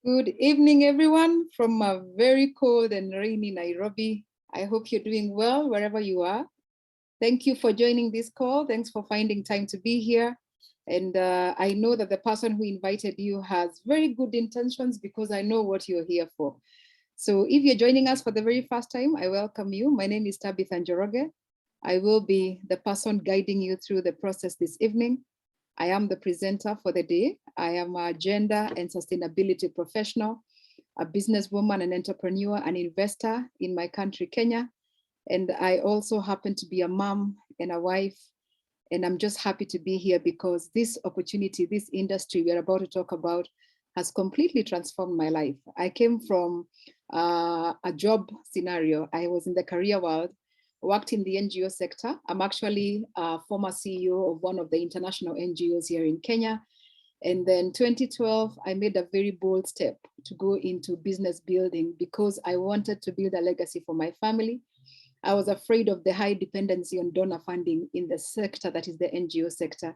Good evening, everyone, from a very cold and rainy Nairobi. I hope you're doing well wherever you are. Thank you for joining this call. Thanks for finding time to be here. And I know that the person who invited you has very good intentions because I know what you're here for. So if you're joining us for the very first time, I welcome you. My name is Tabitha Njoroge. I will be the person guiding you through the process this evening. I am the presenter for the day. I am a gender and sustainability professional, a businesswoman, an entrepreneur, an investor in my country, Kenya. And I also happen to be a mom and a wife. And I'm just happy to be here because this opportunity, this industry we're about to talk about has completely transformed my life. I came from a job scenario. I was in the career world, worked in the NGO sector. I'm actually a former CEO of one of the international NGOs here in Kenya. And then 2012, I made a very bold step to go into business building because I wanted to build a legacy for my family. I was afraid of the high dependency on donor funding in the sector that is the NGO sector.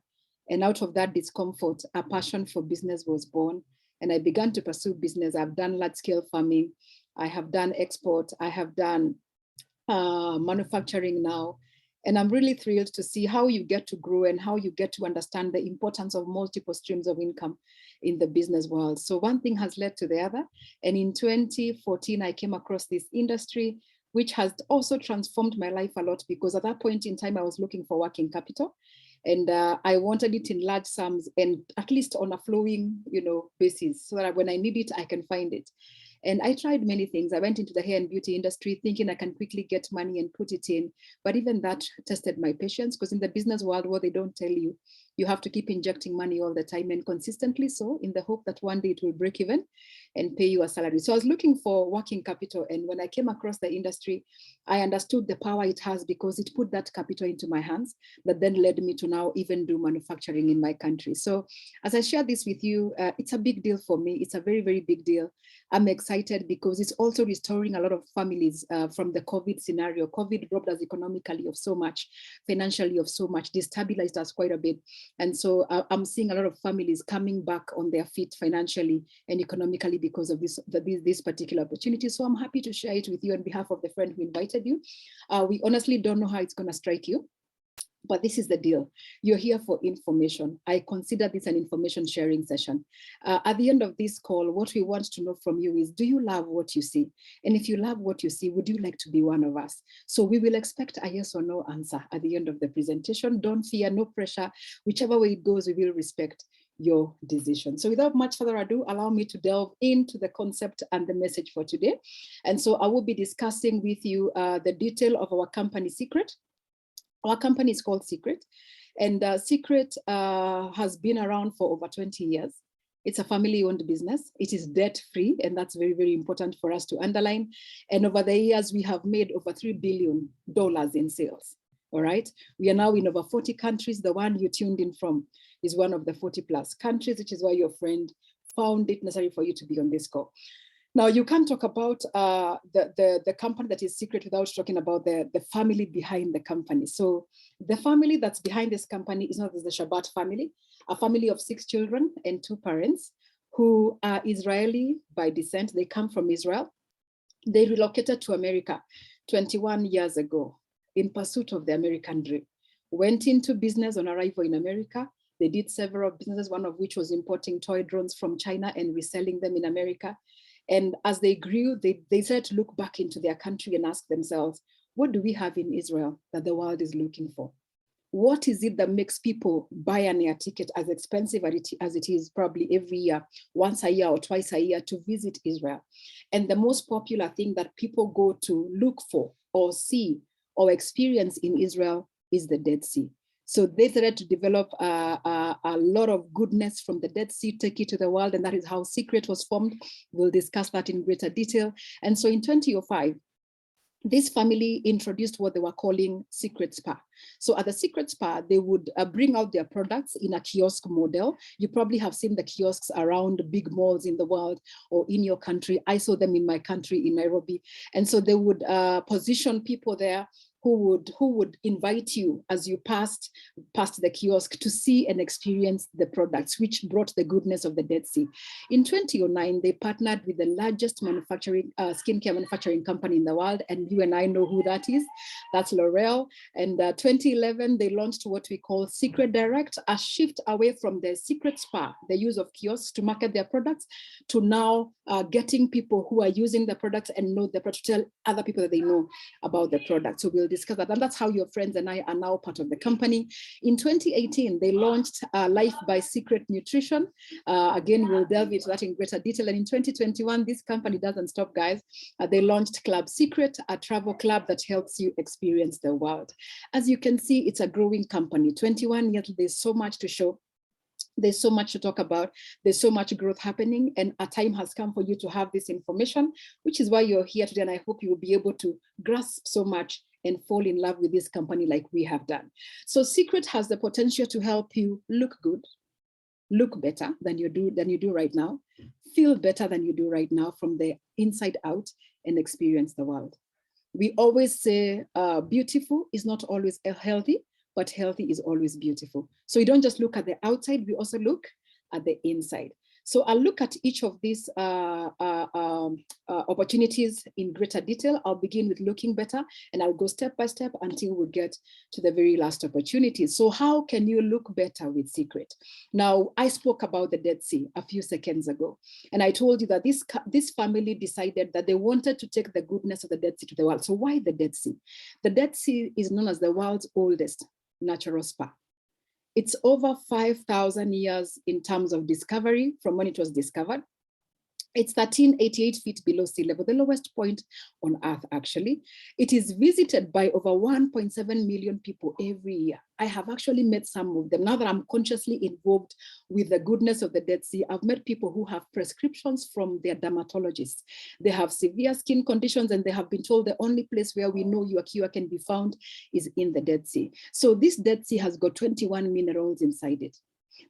And out of that discomfort, a passion for business was born. And I began to pursue business. I've done large scale farming. I have done export. I have done manufacturing now. And I'm really thrilled to see how you get to grow and how you get to understand the importance of multiple streams of income in the business world. So one thing has led to the other. And in 2014, I came across this industry, which has also transformed my life a lot because at that point in time, I was looking for working capital. And I wanted it in large sums and at least on a flowing, basis so that when I need it, I can find it. And I tried many things. I went into the hair and beauty industry thinking I can quickly get money and put it in. But even that tested my patience because in the business world, what they don't tell you, you have to keep injecting money all the time and consistently so in the hope that one day it will break even and pay you a salary. So I was looking for working capital. And when I came across the industry, I understood the power it has because it put that capital into my hands that then led me to now even do manufacturing in my country. So as I share this with you, it's a big deal for me. It's a very, very big deal. I'm excited because it's also restoring a lot of families from the COVID scenario. COVID robbed us economically of so much, financially of so much, destabilized us quite a bit. And so I'm seeing a lot of families coming back on their feet financially and economically because of this particular opportunity. So I'm happy to share it with you on behalf of the friend who invited you. We honestly don't know how it's going to strike you. But this is the deal. You're here for information. I consider this an information sharing session. At the end of this call, what we want to know from you is, do you love what you see? And if you love what you see, would you like to be one of us? So we will expect a yes or no answer at the end of the presentation. Don't fear, no pressure. Whichever way it goes, we will respect your decision. So without much further ado, allow me to delve into the concept and the message for today. And so I will be discussing with you the detail of our company Seacret. Our company is called Seacret, and Seacret has been around for over 20 years. It's a family-owned business. It is debt-free, and that's very, very important for us to underline. And over the years, we have made over $3 billion in sales. All right. We are now in over 40 countries. The one you tuned in from is one of the 40 plus countries, which is why your friend found it necessary for you to be on this call. Now, you can't talk about the company that is Seacret without talking about the family behind the company. So the family that's behind this company is not the Shabbat family, a family of 6 children and 2 parents who are Israeli by descent. They come from Israel. They relocated to America 21 years ago in pursuit of the American dream. Went into business on arrival in America. They did several businesses, one of which was importing toy drones from China and reselling them in America. And as they grew, they started to look back into their country and ask themselves, what do we have in Israel that the world is looking for? What is it that makes people buy an air ticket as expensive as it is probably every year, once a year or twice a year to visit Israel? And the most popular thing that people go to look for or see or experience in Israel is the Dead Sea. So they started to develop a lot of goodness from the Dead Sea, take it to the world, and that is how Seacret was formed. We'll discuss that in greater detail. And so in 2005, this family introduced what they were calling Seacret Spa. So at the Seacret Spa, they would bring out their products in a kiosk model. You probably have seen the kiosks around big malls in the world or in your country. I saw them in my country in Nairobi. And so they would position people there who would invite you as you passed the kiosk to see and experience the products, which brought the goodness of the Dead Sea. In 2009, they partnered with the largest skincare manufacturing company in the world, and you and I know who that is. That's L'Oreal. And 2011, they launched what we call Seacret Direct, a shift away from the Seacret Spa, the use of kiosks to market their products, to now getting people who are using the products and know the product, to tell other people that they know about the product. So we'll discuss that. And that's how your friends and I are now part of the company. In 2018, they launched Life by Seacret Nutrition. Again, we'll delve into that in greater detail. And in 2021, this company doesn't stop, guys. They launched Club Seacret, a travel club that helps you experience the world. As you can see, it's a growing company. 21 years, there's so much to show. There's so much to talk about. There's so much growth happening, and a time has come for you to have this information, which is why you're here today. And I hope you will be able to grasp so much and fall in love with this company like we have done. So Seacret has the potential to help you look good, look better than you do right now, feel better than you do right now from the inside out, and experience the world. We always say beautiful is not always healthy, but healthy is always beautiful. So you don't just look at the outside, we also look at the inside. So I'll look at each of these opportunities in greater detail. I'll begin with looking better, and I'll go step by step until we get to the very last opportunity. So how can you look better with Seacret? Now, I spoke about the Dead Sea a few seconds ago, and I told you that this family decided that they wanted to take the goodness of the Dead Sea to the world. So why the Dead Sea? The Dead Sea is known as the world's oldest natural spa. It's over 5,000 years in terms of discovery from when it was discovered. It's 1388 feet below sea level, the lowest point on Earth, actually. It is visited by over 1.7 million people every year. I have actually met some of them. Now that I'm consciously involved with the goodness of the Dead Sea, I've met people who have prescriptions from their dermatologists. They have severe skin conditions, and they have been told the only place where we know your cure can be found is in the Dead Sea. So this Dead Sea has got 21 minerals inside it.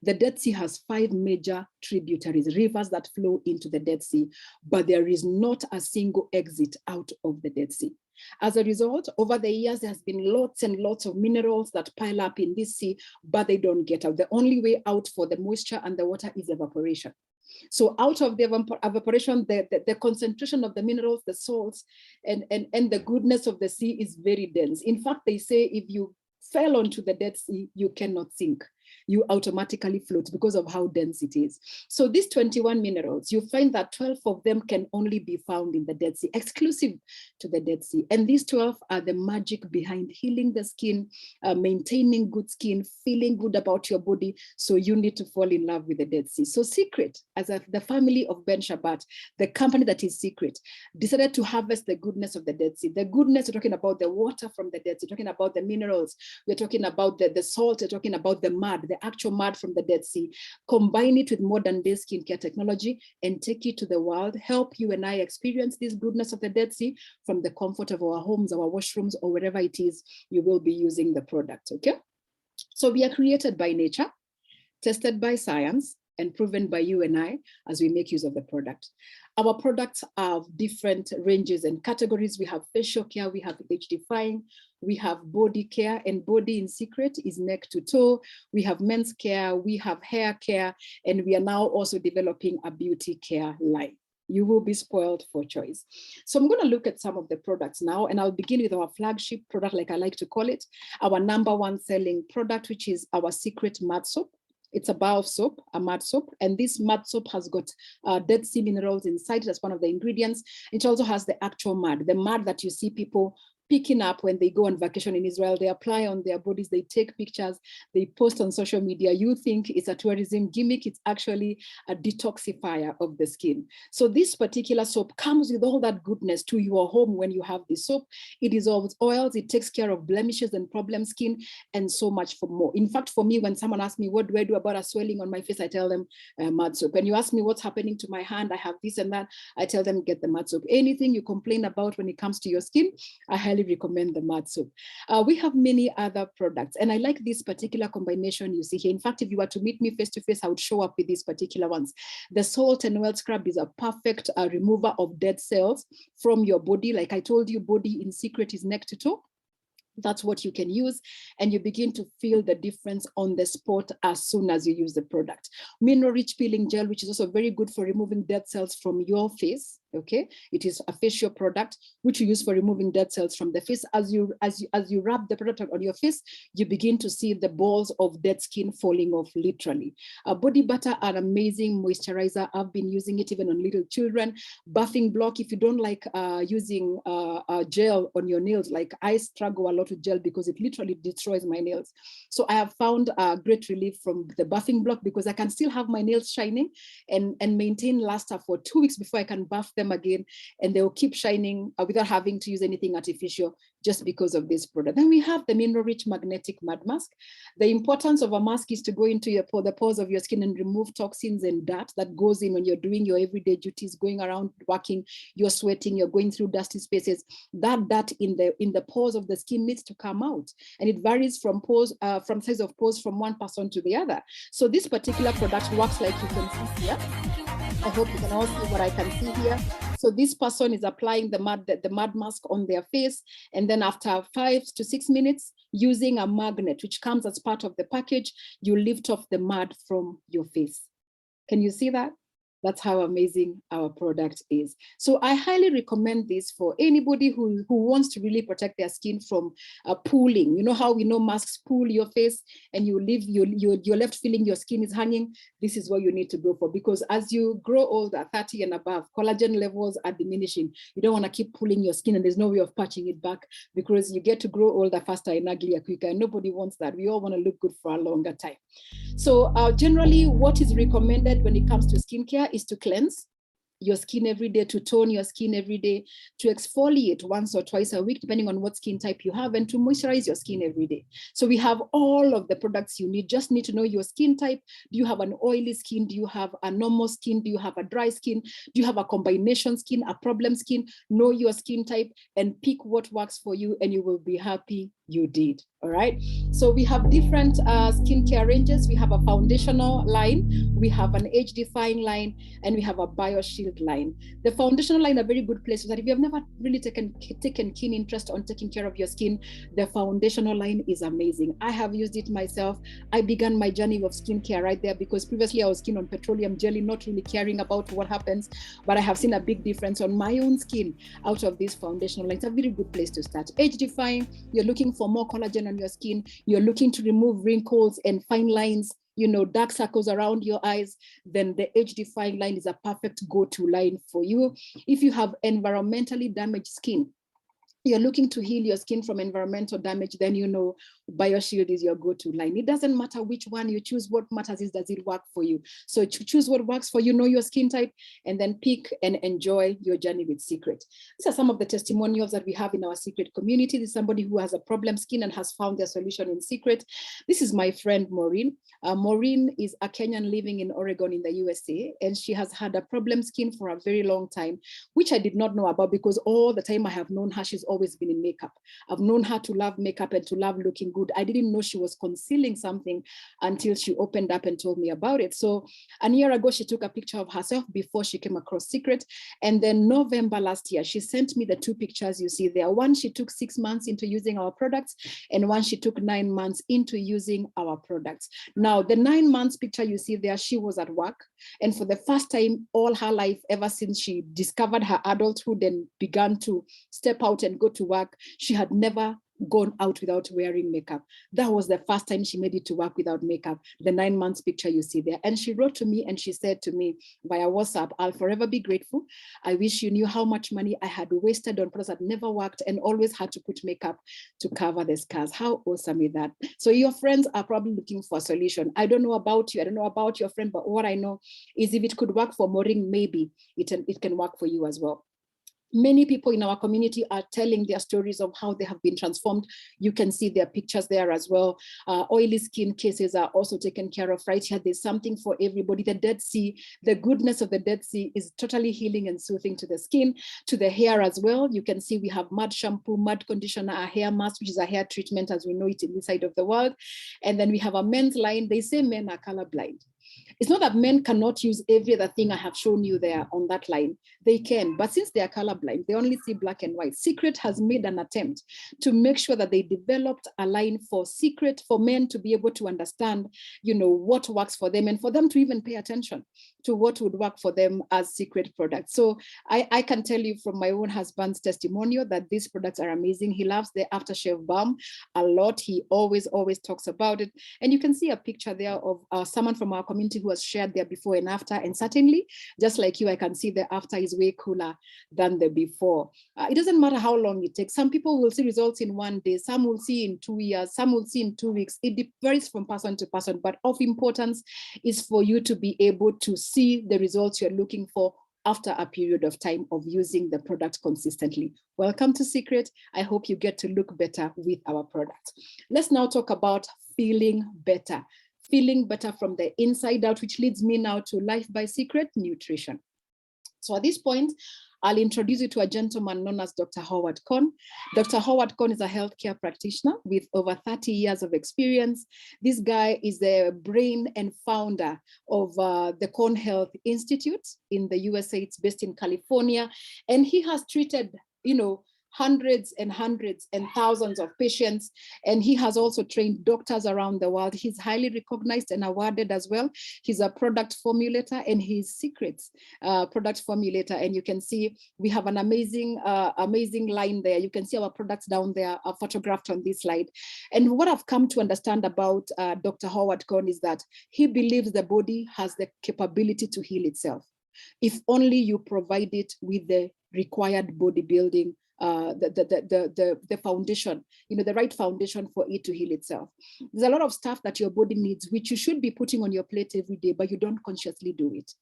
The Dead Sea has 5 major tributaries, rivers that flow into the Dead Sea, but there is not a single exit out of the Dead Sea. As a result, over the years, there has been lots and lots of minerals that pile up in this sea, but they don't get out. The only way out for the moisture and the water is evaporation. So out of the evaporation, the concentration of the minerals, the salts, and the goodness of the sea is very dense. In fact, they say if you fell onto the Dead Sea, you cannot sink. You automatically float because of how dense it is. So these 21 minerals, you find that 12 of them can only be found in the Dead Sea, exclusive to the Dead Sea. And these 12 are the magic behind healing the skin, maintaining good skin, feeling good about your body. So you need to fall in love with the Dead Sea. So Seacret, as the family of Ben Shabbat, the company that is Seacret, decided to harvest the goodness of the Dead Sea. The goodness, we're talking about the water from the Dead Sea, we're talking about the minerals, we're talking about the salt, we're talking about the mud, the actual mud from the Dead Sea, combine it with modern day skincare technology and take it to the world, help you and I experience this goodness of the Dead Sea from the comfort of our homes, our washrooms, or wherever it is you will be using the product, okay? So we are created by nature, tested by science, and proven by you and I as we make use of the product. Our products are different ranges and categories. We have facial care, we have age defying, we have body care, and body in Seacret is neck to toe. We have men's care, we have hair care, and we are now also developing a beauty care line. You will be spoiled for choice. So I'm going to look at some of the products now, and I'll begin with our flagship product, like I like to call it, our #1 selling product, which is our Seacret mud soap. It's a bar of soap, a mud soap, and this mud soap has got Dead Sea minerals inside it as one of the ingredients. It also has the actual mud, the mud that you see people picking up when they go on vacation in Israel. They apply on their bodies, they take pictures, they post on social media. You think it's a tourism gimmick, it's actually a detoxifier of the skin. So this particular soap comes with all that goodness to your home when you have this soap. It dissolves oils, it takes care of blemishes and problem skin, and so much for more. In fact, for me, when someone asks me, what do I do about a swelling on my face? I tell them mud soap. And you ask me what's happening to my hand, I have this and that, I tell them get the mud soap. Anything you complain about when it comes to your skin, I highly recommend the mud soap. We have many other products, and I like this particular combination you see here. In fact, if you were to meet me face to face, I would show up with these particular ones. The salt and well scrub is a perfect remover of dead cells from your body. Like I told you, body in Seacret is neck to toe. That's what you can use, and you begin to feel the difference on the spot as soon as you use the product. Mineral rich peeling gel, which is also very good for removing dead cells from your face. Okay, it is a facial product which you use for removing dead cells from the face. As you rub the product on your face, you begin to see the balls of dead skin falling off, literally. Body butter, an amazing moisturizer. I've been using it even on little children. Buffing block, if you don't like using gel on your nails, like I struggle a lot with gel because it literally destroys my nails. So I have found great relief from the buffing block, because I can still have my nails shining and maintain luster for 2 weeks before I can buff them again, and they will keep shining without having to use anything artificial, just because of this product. Then we have the mineral rich magnetic mud mask. The importance of a mask is to go into the pores of your skin and remove toxins and dirt that goes in when you're doing your everyday duties, going around working, you're sweating, you're going through dusty spaces. That in the pores of the skin needs to come out, and it varies from pores, from size of pores from one person to the other. So this particular product works like you can see here. I hope you can all see what I can see here. So this person is applying the mud mask on their face, and then after 5 to 6 minutes, using a magnet which comes as part of the package, you lift off the mud from your face. Can you see that? That's how amazing our product is. So I highly recommend this for anybody who wants to really protect their skin from pooling. You know how we know masks pull your face and you're left feeling your skin is hanging? This is what you need to go for, because as you grow older, 30 and above, collagen levels are diminishing. You don't want to keep pulling your skin, and there's no way of patching it back, because you get to grow older faster and uglier quicker, and nobody wants that. We all want to look good for a longer time. So generally, what is recommended when it comes to skincare is to cleanse your skin every day, to tone your skin every day, to exfoliate once or twice a week, depending on what skin type you have, and to moisturize your skin every day. So we have all of the products you need. Just need to know your skin type. Do you have an oily skin? Do you have a normal skin? Do you have a dry skin? Do you have a combination skin, a problem skin? Know your skin type and pick what works for you, and you will be happy you did. All right. So we have different skincare ranges. We have a foundational line, we have an age defying line, and we have a BioShield line. The foundational line, a very good place, so that if you have never really taken keen interest on taking care of your skin, the foundational line is amazing. I have used it myself. I began my journey of skincare right there, because previously I was skin on petroleum jelly, not really caring about what happens, but I have seen a big difference on my own skin out of this foundational line. It's a very good place to start. Age defying, you're looking for more collagen on your skin, you're looking to remove wrinkles and fine lines, you know, dark circles around your eyes, then the age defying line is a perfect go-to line for you. If you have environmentally damaged skin, you're looking to heal your skin from environmental damage, then you know BioShield is your go-to line. It doesn't matter which one you choose. What matters is, does it work for you? So choose what works for you, know your skin type, and then pick and enjoy your journey with Seacret. These are some of the testimonials that we have in our Seacret community. This is somebody who has a problem skin and has found their solution in Seacret. This is my friend Maureen. Maureen is a Kenyan living in Oregon in the USA, and she has had a problem skin for a very long time, which I did not know about, because all the time I have known her, she's always been in makeup. I've known her to love makeup and to love looking good. I didn't know she was concealing something until she opened up and told me about it. So a year ago, she took a picture of herself before she came across Seacret. And then November last year, she sent me the 2 pictures you see there. One she took 6 months into using our products, and one she took 9 months into using our products. Now, the 9 months picture you see there, she was at work. And for the first time all her life, ever since she discovered her adulthood and began to step out and go to work, she had never gone out without wearing makeup. That was the first time she made it to work without makeup, the 9 months picture you see there. And she wrote to me and she said to me via WhatsApp, "I'll forever be grateful. I wish you knew how much money I had wasted on products that never worked and always had to put makeup to cover the scars." How awesome is that? So your friends are probably looking for a solution. I don't know about you, I don't know about your friend, but what I know is if it could work for Maureen, maybe it can work for you as well. Many people in our community are telling their stories of how they have been transformed. You can see their pictures there as well. Oily skin cases are also taken care of right here. There's something for everybody. The Dead Sea, the goodness of the Dead Sea is totally healing and soothing to the skin, to the hair as well. You can see we have mud shampoo, mud conditioner, a hair mask, which is a hair treatment as we know it in this side of the world. And then we have a men's line. They say men are colorblind. It's not that men cannot use every other thing I have shown you there on that line. They can, but since they are colorblind, they only see black and white. Seacret has made an attempt to make sure that they developed a line for Seacret, for men to be able to understand, what works for them, and for them to even pay attention to what would work for them as Seacret products. So I can tell you from my own husband's testimonial that these products are amazing. He loves the aftershave balm a lot. He always talks about it. And you can see a picture there of someone from our community who has shared their before and after. And certainly, just like you, I can see the after is way cooler than the before. It doesn't matter how long it takes. Some people will see results in 1 day, some will see in 2 years, some will see in 2 weeks. It varies from person to person, but of importance is for you to be able to see the results you're looking for after a period of time of using the product consistently. Welcome to Seacret. I hope you get to look better with our product. Let's now talk about feeling better. Feeling better from the inside out, which leads me now to Life by Seacret Nutrition. So at this point, I'll introduce you to a gentleman known as Dr. Howard Kohn. Dr. Howard Kohn is a healthcare practitioner with over 30 years of experience. This guy is the brain and founder of the Kohn Health Institute in the USA. It's based in California. And he has treated, hundreds and thousands of patients. And he has also trained doctors around the world. He's highly recognized and awarded as well. He's a product formulator, and he's Seacret's product formulator. And you can see we have an amazing line there. You can see our products down there are photographed on this slide. And what I've come to understand about Dr. Howard Kohn is that he believes the body has the capability to heal itself, if only you provide it with the required bodybuilding, the foundation, the right foundation for it to heal itself. There's a lot of stuff that your body needs, which you should be putting on your plate every day, but you don't consciously do it.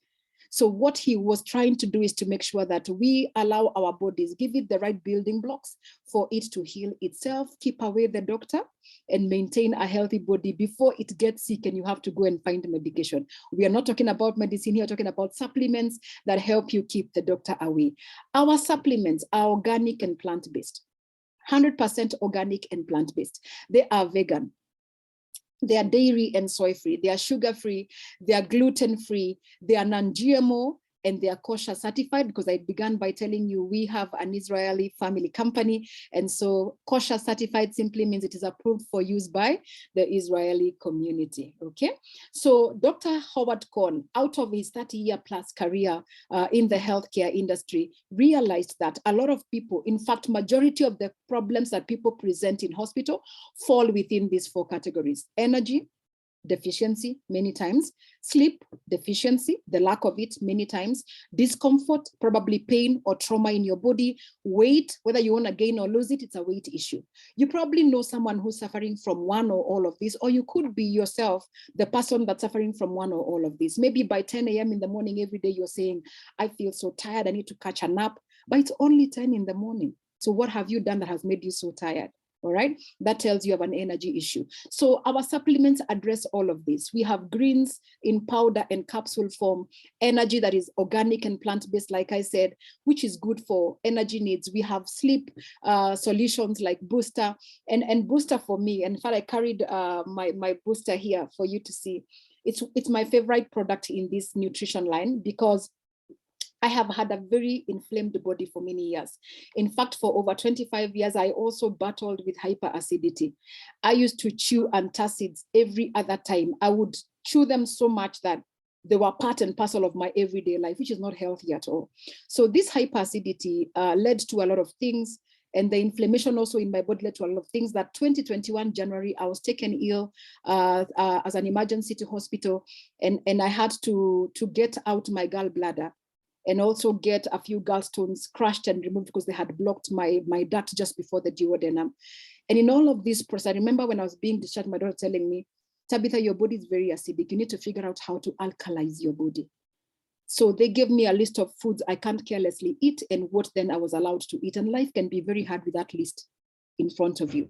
So what he was trying to do is to make sure that we allow our bodies, give it the right building blocks for it to heal itself, keep away the doctor, and maintain a healthy body before it gets sick and you have to go and find medication. We are not talking about medicine here, we're talking about supplements that help you keep the doctor away. Our supplements are organic and plant-based, 100% organic and plant-based. They are vegan. They are dairy and soy-free, they are sugar-free, they are gluten-free, they are non-GMO, and they are kosher certified, because I began by telling you we have an Israeli family company. And so kosher certified simply means it is approved for use by the Israeli community, okay? So Dr. Howard Kohn, out of his 30-year plus career in the healthcare industry, realized that a lot of people, in fact, majority of the problems that people present in hospital fall within these 4 categories: energy deficiency, many times; sleep deficiency, the lack of it, many times; discomfort, probably pain or trauma in your body; weight, whether you want to gain or lose it, it's a weight issue. You probably know someone who's suffering from one or all of these, or you could be yourself the person that's suffering from one or all of these. Maybe by 10 a.m. in the morning every day you're saying, I feel so tired, I need to catch a nap, but it's only 10 in the morning. So what have you done that has made you so tired? All right, that tells you have an energy issue. So our supplements address all of this. We have greens in powder and capsule form, energy that is organic and plant-based, like I said, which is good for energy needs. We have sleep solutions like Booster, and Booster for me, in fact, I carried my Booster here for you to see. It's my favorite product in this nutrition line, because I have had a very inflamed body for many years. In fact, for over 25 years, I also battled with hyperacidity. I used to chew antacids every other time. I would chew them so much that they were part and parcel of my everyday life, which is not healthy at all. So this hyperacidity led to a lot of things. And the inflammation also in my body led to a lot of things. That 2021 January, I was taken ill as an emergency to hospital. And I had to get out my gallbladder, and also get a few gallstones crushed and removed because they had blocked my duct just before the duodenum. And in all of this process, I remember when I was being discharged, my daughter telling me, Tabitha, your body is very acidic. You need to figure out how to alkalize your body. So they gave me a list of foods I can't carelessly eat and what then I was allowed to eat. And life can be very hard with that list in front of you.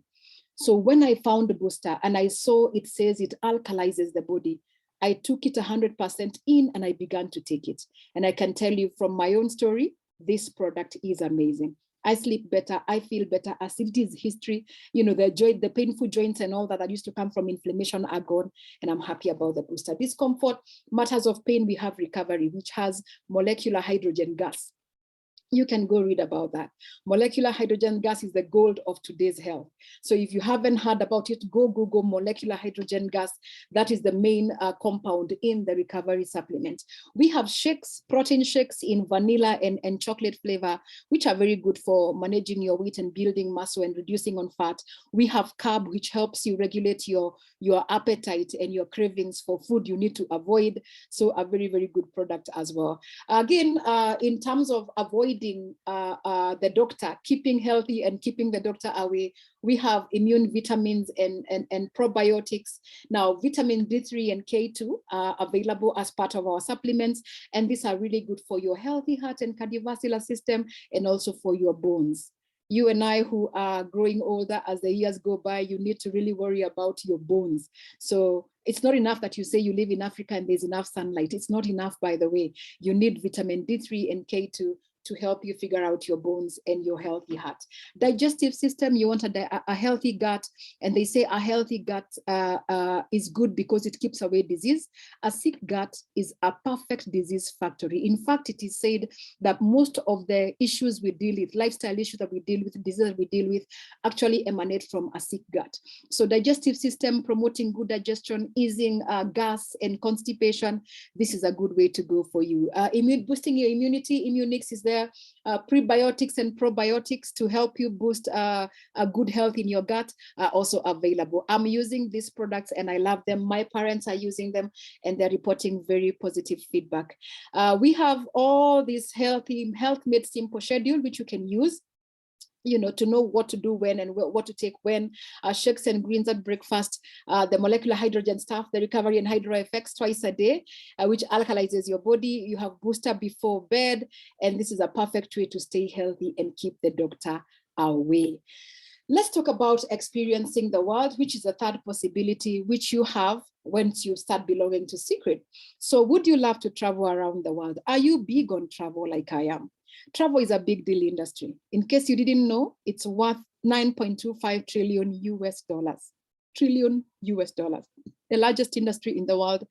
So when I found the Booster and I saw it says it alkalizes the body, I took it 100% in and I began to take it. And I can tell you from my own story, this product is amazing. I sleep better, I feel better, acidity is history, you know, the painful joints and all that used to come from inflammation are gone, and I'm happy about the booster. Discomfort, matters of pain, we have recovery, which has molecular hydrogen gas. You can go read about that. Molecular hydrogen gas is the gold of today's health. So if you haven't heard about it, go Google molecular hydrogen gas. That is the main compound in the recovery supplement. We have shakes, protein shakes in vanilla and chocolate flavor, which are very good for managing your weight and building muscle and reducing on fat. We have carb, which helps you regulate your appetite and your cravings for food you need to avoid. So a very, very good product as well. Again, in terms of avoiding the doctor, keeping healthy and keeping the doctor away, we have immune vitamins and probiotics. Now, vitamin D3 and K2 are available as part of our supplements, and these are really good for your healthy heart and cardiovascular system, and also for your bones. You and I, who are growing older as the years go by, you need to really worry about your bones. So it's not enough that you say you live in Africa and there's enough sunlight. It's not enough, by the way. You need vitamin D3 and K2 to help you figure out your bones and your healthy heart. Digestive system, you want a healthy gut, and they say a healthy gut is good because it keeps away disease. A sick gut is a perfect disease factory. In fact, it is said that most of the issues we deal with, lifestyle issues that we deal with, diseases we deal with, actually emanate from a sick gut. So digestive system, promoting good digestion, easing gas and constipation, this is a good way to go for you. Boosting your immunity, Immunix is there. Prebiotics and probiotics to help you boost a good health in your gut are also available. I'm using these products and I love them. My parents are using them and they're reporting very positive feedback. We have all this health made simple schedule, which you can use, you know, to know what to do when and what to take when. Shakes and greens at breakfast, the molecular hydrogen stuff, the recovery and hydro effects twice a day, which alkalizes your body. You have booster before bed, and this is a perfect way to stay healthy and keep the doctor away. Let's talk about experiencing the world, which is a third possibility which you have once you start belonging to Seacret. So would you love to travel around the world? Are you big on travel like I am? Travel is a big deal industry. In case you didn't know, it's worth 9.25 trillion US dollars. Trillion US dollars. The largest industry in the world.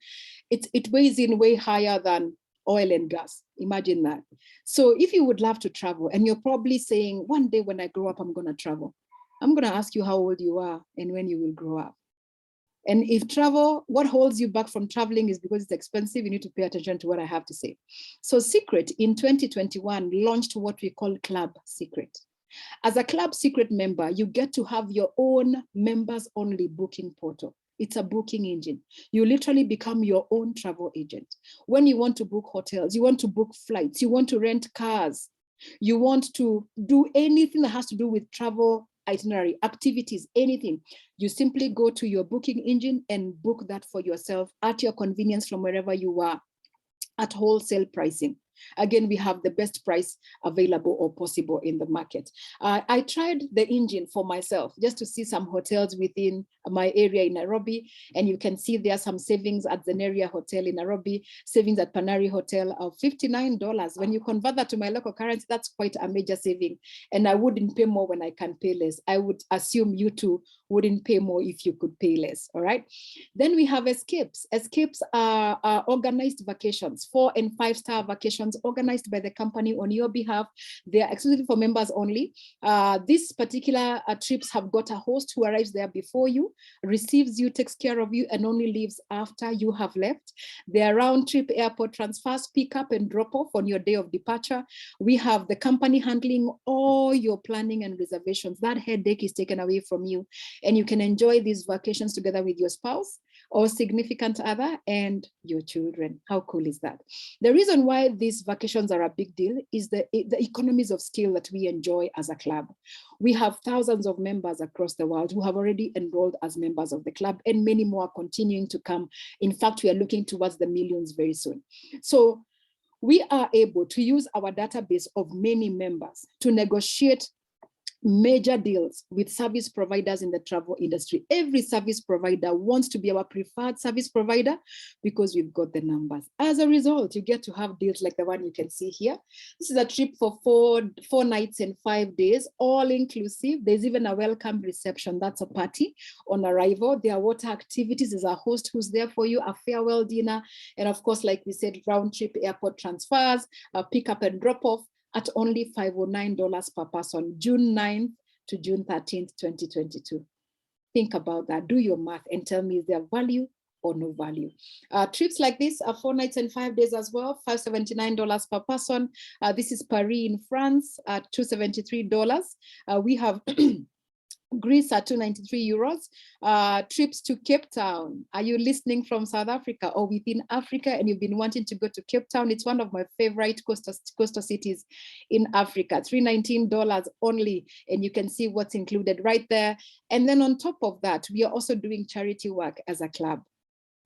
It weighs in way higher than oil and gas. Imagine that. So if you would love to travel, and you're probably saying, one day when I grow up, I'm going to travel. I'm going to ask you how old you are and when you will grow up. And if travel, what holds you back from traveling is because it's expensive, you need to pay attention to what I have to say. So Seacret in 2021 launched what we call Club Seacret. As a Club Seacret member, you get to have your own members only booking portal. It's a booking engine. You literally become your own travel agent. When you want to book hotels, you want to book flights, you want to rent cars, you want to do anything that has to do with travel itinerary, activities, anything, you simply go to your booking engine and book that for yourself at your convenience from wherever you are at wholesale pricing. Again, we have the best price available or possible in the market. I tried the engine for myself just to see some hotels within my area in Nairobi, and you can see there are some savings at Zeneria Hotel in Nairobi, savings at Panari Hotel of $59. When you convert that to my local currency, that's quite a major saving. And I wouldn't pay more when I can pay less. I would assume you too wouldn't pay more if you could pay less, all right? Then we have escapes. Escapes are organized vacations, 4- and 5-star vacations organized by the company on your behalf. They are exclusive for members only. These particular trips have got a host who arrives there before you, receives you, takes care of you, and only leaves after you have left. They are round-trip airport transfers, pick up and drop off on your day of departure. We have the company handling all your planning and reservations. That headache is taken away from you, and you can enjoy these vacations together with your spouse or significant other and your children. How cool is that? The reason why these vacations are a big deal is the economies of scale that we enjoy as a club. We have thousands of members across the world who have already enrolled as members of the club, and many more are continuing to come. In fact, we are looking towards the millions very soon. So we are able to use our database of many members to negotiate major deals with service providers in the travel industry. Every service provider wants to be our preferred service provider because we've got the numbers. As a result, you get to have deals like the one you can see here. This is a trip for four nights and 5 days, all inclusive. There's even a welcome reception. That's a party on arrival. There are water activities. There's a host who's there for you, a farewell dinner. And of course, like we said, round trip airport transfers, pick up and drop off, at only $509 per person, June 9th to June 13th, 2022. Think about that, do your math and tell me is there value or no value. Trips like this are 4 nights and 5 days as well, $579 per person. This is Paris in France at $273. We have Greece at 293 euros. Trips to Cape Town. Are you listening from South Africa or within Africa and you've been wanting to go to Cape Town? It's one of my favorite coastal cities in Africa. $319 only, and you can see what's included right there. And then on top of that, we are also doing charity work as a club.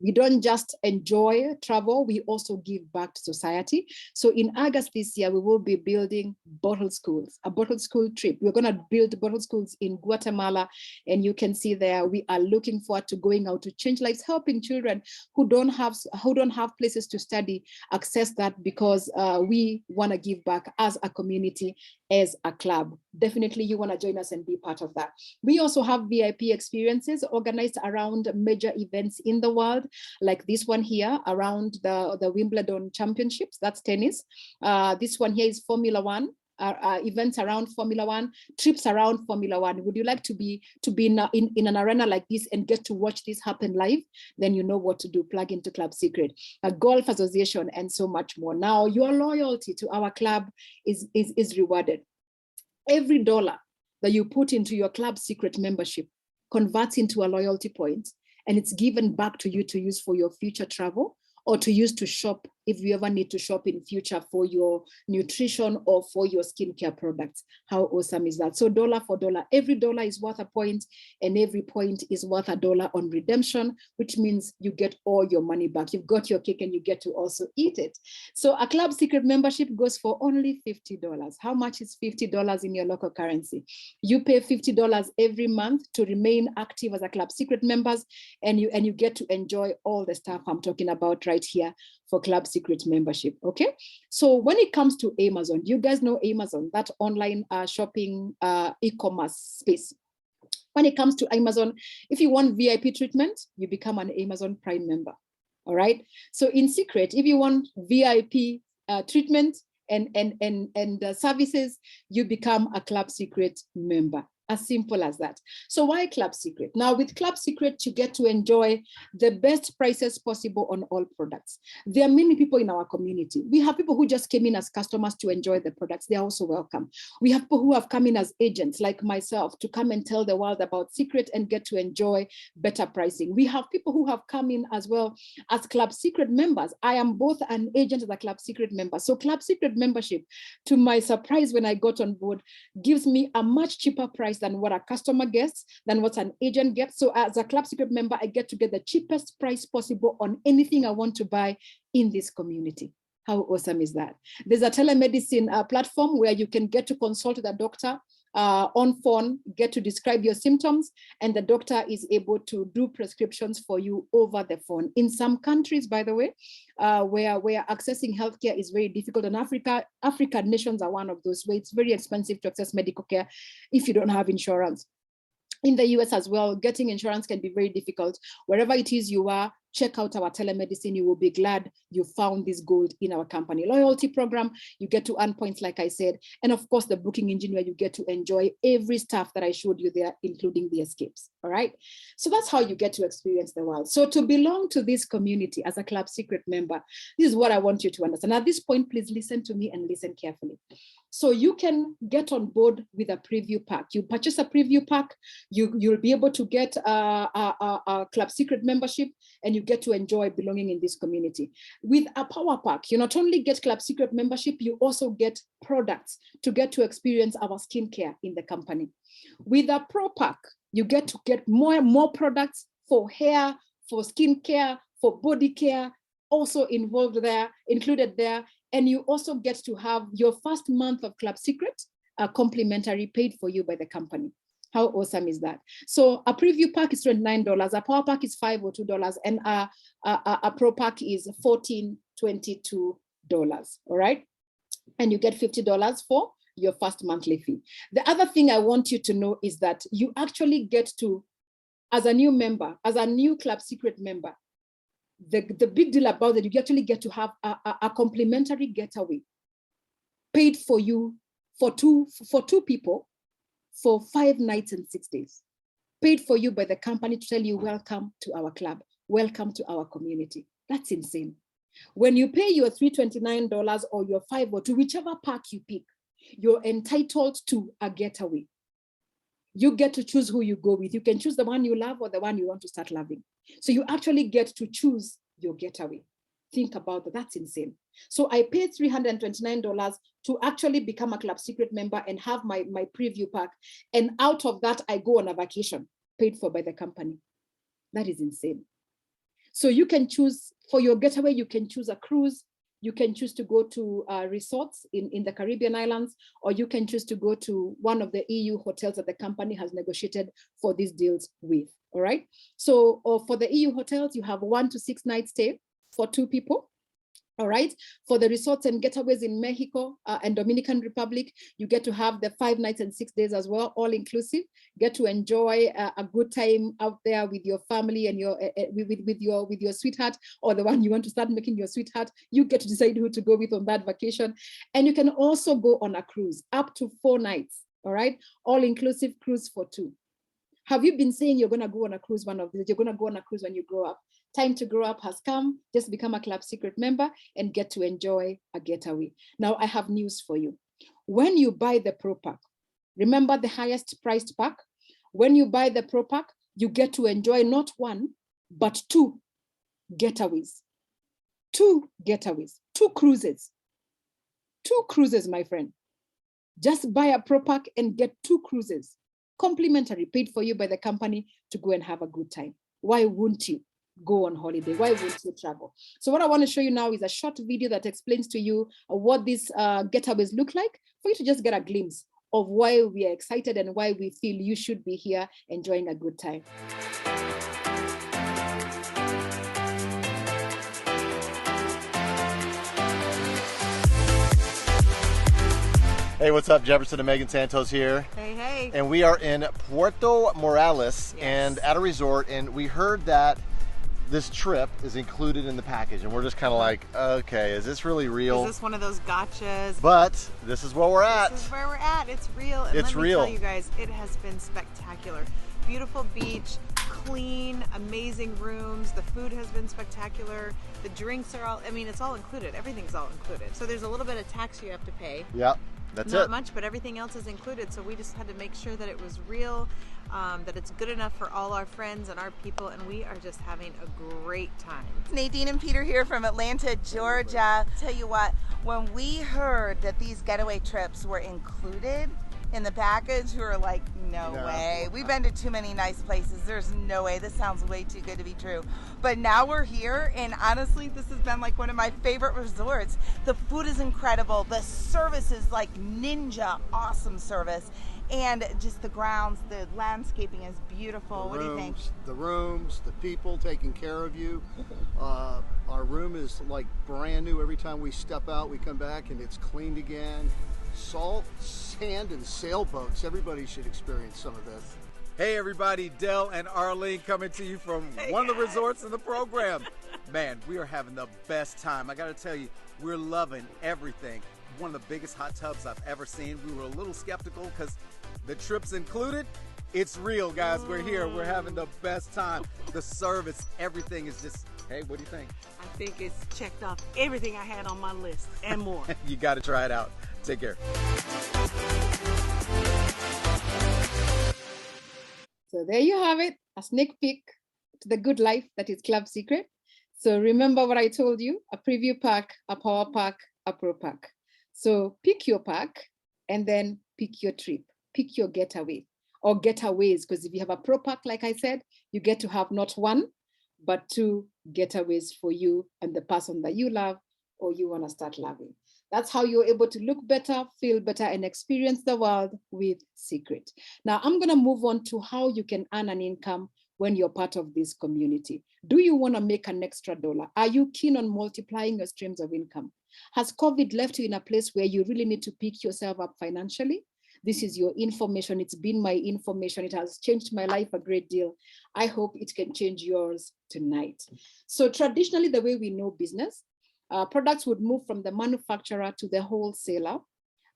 We don't just enjoy travel, we also give back to society. So in August this year, we will be building bottle schools, a bottle school trip. We're gonna build bottle schools in Guatemala, and you can see there, we are looking forward to going out to change lives, helping children who don't have places to study, access that, because we wanna give back as a community, as a club. Definitely you wanna join us and be part of that. We also have VIP experiences organized around major events in the world, like this one here around the Wimbledon Championships, that's tennis. This one here is Formula One, events around Formula One, trips around Formula One. Would you like to be in an arena like this and get to watch this happen live? Then you know what to do, plug into Club Seacret, a golf association, and so much more. Now, your loyalty to our club is rewarded. Every dollar that you put into your Club Seacret membership converts into a loyalty point, and it's given back to you to use for your future travel or to use to shop if you ever need to shop in future for your nutrition or for your skincare products. How awesome is that? So dollar for dollar, every dollar is worth a point, and every point is worth $1 on redemption, which means you get all your money back. You've got your cake and you get to also eat it. So a Club Seacret membership goes for only $50. How much is $50 in your local currency? You pay $50 every month to remain active as a Club Seacret members, and you get to enjoy all the stuff I'm talking about right here for Club Seacret membership. Okay, so when it comes to Amazon, you guys know Amazon, that online shopping e-commerce space. When it comes to Amazon, if you want VIP treatment, you become an Amazon Prime member. All right, so in Seacret, if you want VIP treatment and services, you become a Club Seacret member. As simple as that. So why Club Seacret? Now with Club Seacret, you get to enjoy the best prices possible on all products. There are many people in our community. We have people who just came in as customers to enjoy the products. They're also welcome. We have people who have come in as agents like myself to come and tell the world about Seacret and get to enjoy better pricing. We have people who have come in as well as Club Seacret members. I am both an agent and a Club Seacret member. So Club Seacret membership, to my surprise when I got on board, gives me a much cheaper price than what a customer gets, than what an agent gets. So as a Club Seacret member, I get to get the cheapest price possible on anything I want to buy in this community. How awesome is that? There's a telemedicine platform where you can get to consult the doctor on phone, get to describe your symptoms, and the doctor is able to do prescriptions for you over the phone. In some countries, by the way, where accessing healthcare is very difficult, and African nations are one of those where it's very expensive to access medical care if you don't have insurance. In the US as well, getting insurance can be very difficult. Wherever it is you are, check out our telemedicine. You will be glad you found this gold in our company. Loyalty program, you get to earn points, like I said. And of course, the booking engine where you get to enjoy every stuff that I showed you there, including the escapes, all right? So that's how you get to experience the world. So to belong to this community as a Club Seacret member, this is what I want you to understand. At this point, please listen to me and listen carefully. So you can get on board with a preview pack. You purchase a preview pack, you'll be able to get a Club Seacret membership, and you get to enjoy belonging in this community. With a power pack, you not only get Club Seacret membership, you also get products to get to experience our skincare in the company. With a pro pack, you get to get more and more products for hair, for skincare, for body care, also involved there, included there. And you also get to have your first month of Club Seacret complimentary, paid for you by the company. How awesome is that? So a preview pack is $29, a power pack is $5 or $2, and a pro pack is $14, $22. All right. And you get $50 for your first monthly fee. The other thing I want you to know is that you actually get to, as a new member, as a new Club Seacret member, the big deal about it, you actually get to have a complimentary getaway paid for you for two people for 5 nights and 6 days, paid for you by the company to tell you, welcome to our club, welcome to our community. That's insane. When you pay your $329 or your $5 or $2, whichever pack you pick, you're entitled to a getaway. You get to choose who you go with. You can choose the one you love or the one you want to start loving. So you actually get to choose your getaway. Think about that. That's insane. So I paid $329 to actually become a Club Seacret member and have my preview pack. And out of that, I go on a vacation paid for by the company. That is insane. So you can choose, for your getaway, you can choose a cruise. You can choose to go to resorts in the Caribbean islands, or you can choose to go to one of the EU hotels that the company has negotiated for these deals with. All right. So for the EU hotels, you have 1 to 6 night stay for 2 people. All right. For the resorts and getaways in Mexico and Dominican Republic, you get to have the 5 nights and 6 days as well, all inclusive. Get to enjoy a good time out there with your family and your with your sweetheart, or the one you want to start making your sweetheart. You get to decide who to go with on that vacation. And you can also go on a cruise up to 4 nights. All right. All inclusive cruise for 2. Have you been saying you're going to go on a cruise one of these? You're going to go on a cruise when you grow up. Time to grow up has come. Just become a Club Seacret member and get to enjoy a getaway. Now, I have news for you. When you buy the Pro Pack, remember the highest priced pack? When you buy the Pro Pack, you get to enjoy not 1, but 2 getaways. 2 getaways, 2 cruises. 2 cruises, my friend. Just buy a Pro Pack and get 2 cruises, complimentary, paid for you by the company to go and have a good time. Why wouldn't you go on holiday? Why wouldn't you travel? So what I want to show you now is a short video that explains to you what these getaways look like, for you to just get a glimpse of why we are excited and why we feel you should be here enjoying a good time. Hey, what's up? Jefferson and Megan Santos here. Hey, hey. And we are in Puerto Morales and at a resort, and we heard that this trip is included in the package, and we're just kind of like, okay, is this really real? Is this one of those gotchas? But this is where we're at. This is where we're at. It's real. And it's let me real. tell you guys, it has been spectacular. Beautiful beach, clean, amazing rooms. The food has been spectacular. The drinks are all, I mean, it's all included. Everything's all included. So there's a little bit of tax you have to pay. Yep. That's Not it. much, but everything else is included. So we just had to make sure that it was real, that it's good enough for all our friends and our people, and we are just having a great time. Nadine and Peter here from Atlanta, Georgia. Tell you what, when we heard that these getaway trips were included in the package, we were like, no way. We've been to too many nice places. There's no way. This sounds way too good to be true. But now we're here, and honestly, this has been like one of my favorite resorts. The food is incredible. The service is like ninja awesome service. And just the grounds, the landscaping is beautiful. What do you think? The rooms, the people taking care of you. Our room is like brand new. Every time we step out, we come back and it's cleaned again. Salt, sand, and sailboats. Everybody should experience some of this. Hey everybody, Dell and Arlene coming to you from one of the resorts in the program. Man, we are having the best time. I gotta tell you, we're loving everything. One of the biggest hot tubs I've ever seen. We were a little skeptical because the trip's included. It's real, guys. We're here. We're having the best time. The service, everything is just, hey, what do you think? I think it's checked off everything I had on my list and more. You got to try it out. Take care. So there you have it, a sneak peek to the good life that is Club Seacret. So remember what I told you, a preview pack, a power pack, a pro pack. So pick your pack and then pick your trip, pick your getaway or getaways, because if you have a pro pack, like I said, you get to have not 1, but 2 getaways for you and the person that you love or you want to start loving. That's how you're able to look better, feel better, and experience the world with Seacret. Now, I'm going to move on to how you can earn an income when you're part of this community. Do you want to make an extra dollar? Are you keen on multiplying your streams of income? Has COVID left you in a place where you really need to pick yourself up financially? This is your information. It's been my information. It has changed my life a great deal. I hope it can change yours tonight. So traditionally, the way we know business, products would move from the manufacturer to the wholesaler,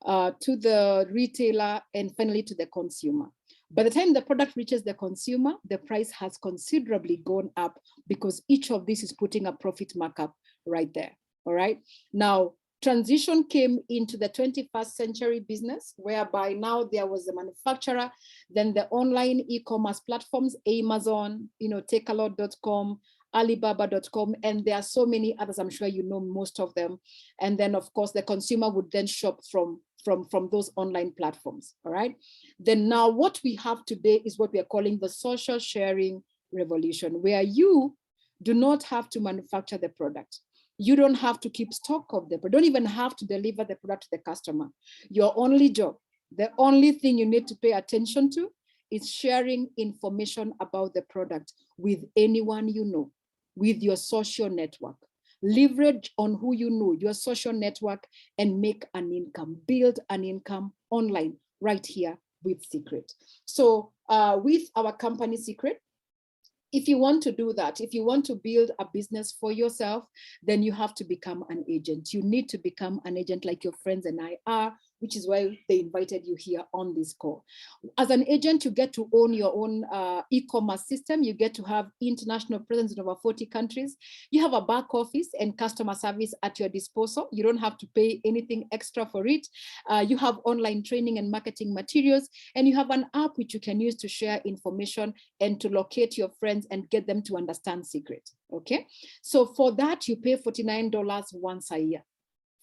to the retailer, and finally to the consumer. By the time the product reaches the consumer, the price has considerably gone up because each of these is putting a profit markup right there. All right. Now, transition came into the 21st century business, whereby now there was the manufacturer, then the online e-commerce platforms, Amazon, takealot.com, Alibaba.com, and there are so many others. I'm sure you know most of them. And then, of course, the consumer would then shop from those online platforms. All right. Then now what we have today is what we are calling the social sharing revolution, where you do not have to manufacture the product. You don't have to keep stock of the product. Don't even have to deliver the product to the customer. Your only job, the only thing you need to pay attention to is sharing information about the product with anyone you know, with your social network. Leverage on who you know, your social network, and make an income, build an income online right here with Seacret. So with our company Seacret, if you want to do that, if you want to build a business for yourself, then you have to become an agent. You need to become an agent like your friends and I are, which is why they invited you here on this call. As an agent, you get to own your own e-commerce system. You get to have international presence in over 40 countries. You have a back office and customer service at your disposal. You don't have to pay anything extra for it. You have online training and marketing materials, and you have an app which you can use to share information and to locate your friends and get them to understand Seacret. Okay, so for that, you pay $49 once a year.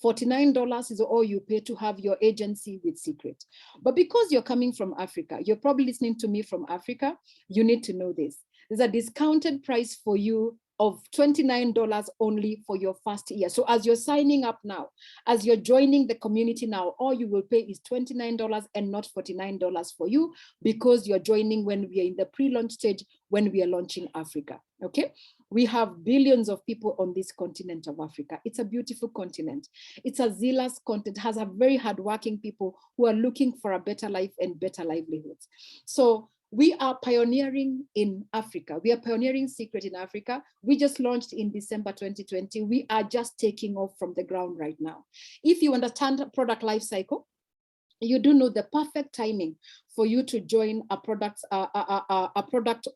$49 is all you pay to have your agency with Seacret. But because you're coming from Africa, you're probably listening to me from Africa, you need to know this. There's a discounted price for you of $29 only for your first year. So as you're signing up now, as you're joining the community now, all you will pay is $29 and not $49 for you, because you're joining when we are in the pre-launch stage, when we are launching Africa, okay? We have billions of people on this continent of Africa. It's a beautiful continent. It's a zealous continent, has a very hardworking people who are looking for a better life and better livelihoods. So we are pioneering in Africa. We are pioneering Seacret in Africa. We just launched in December 2020. We are just taking off from the ground right now. If you understand product life cycle, you do know the perfect timing for you to join a product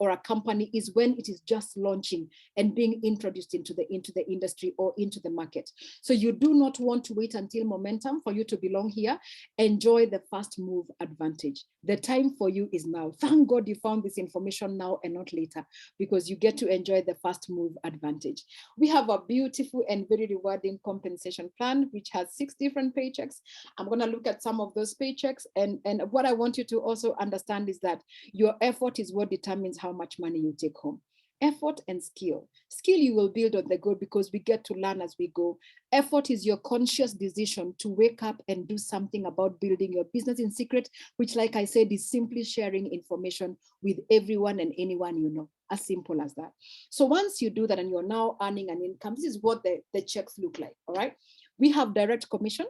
or a company is when it is just launching and being introduced into the industry or into the market. So you do not want to wait until momentum for you to belong here. Enjoy the fast move advantage. The time for you is now. Thank God you found this information now and not later, because you get to enjoy the fast move advantage. We have a beautiful and very rewarding compensation plan, which has 6 different paychecks. I'm going to look at some of those paychecks, and what I want you to also understand is that your effort is what determines how much money you take home. Effort and skill. Skill you will build on the go, because we get to learn as we go. Effort is your conscious decision to wake up and do something about building your business in Seacret, which, like I said, is simply sharing information with everyone and anyone you know. As simple as that. So once you do that and you're now earning an income, this is what the checks look like, all right? We have direct commission,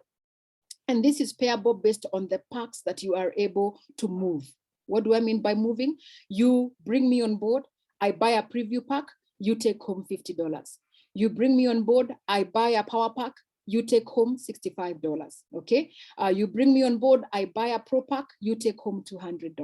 and this is payable based on the packs that you are able to move. What do I mean by moving? You bring me on board, I buy a preview pack, you take home $50. You bring me on board, I buy a power pack, you take home $65, okay? You bring me on board, I buy a pro pack, you take home $200.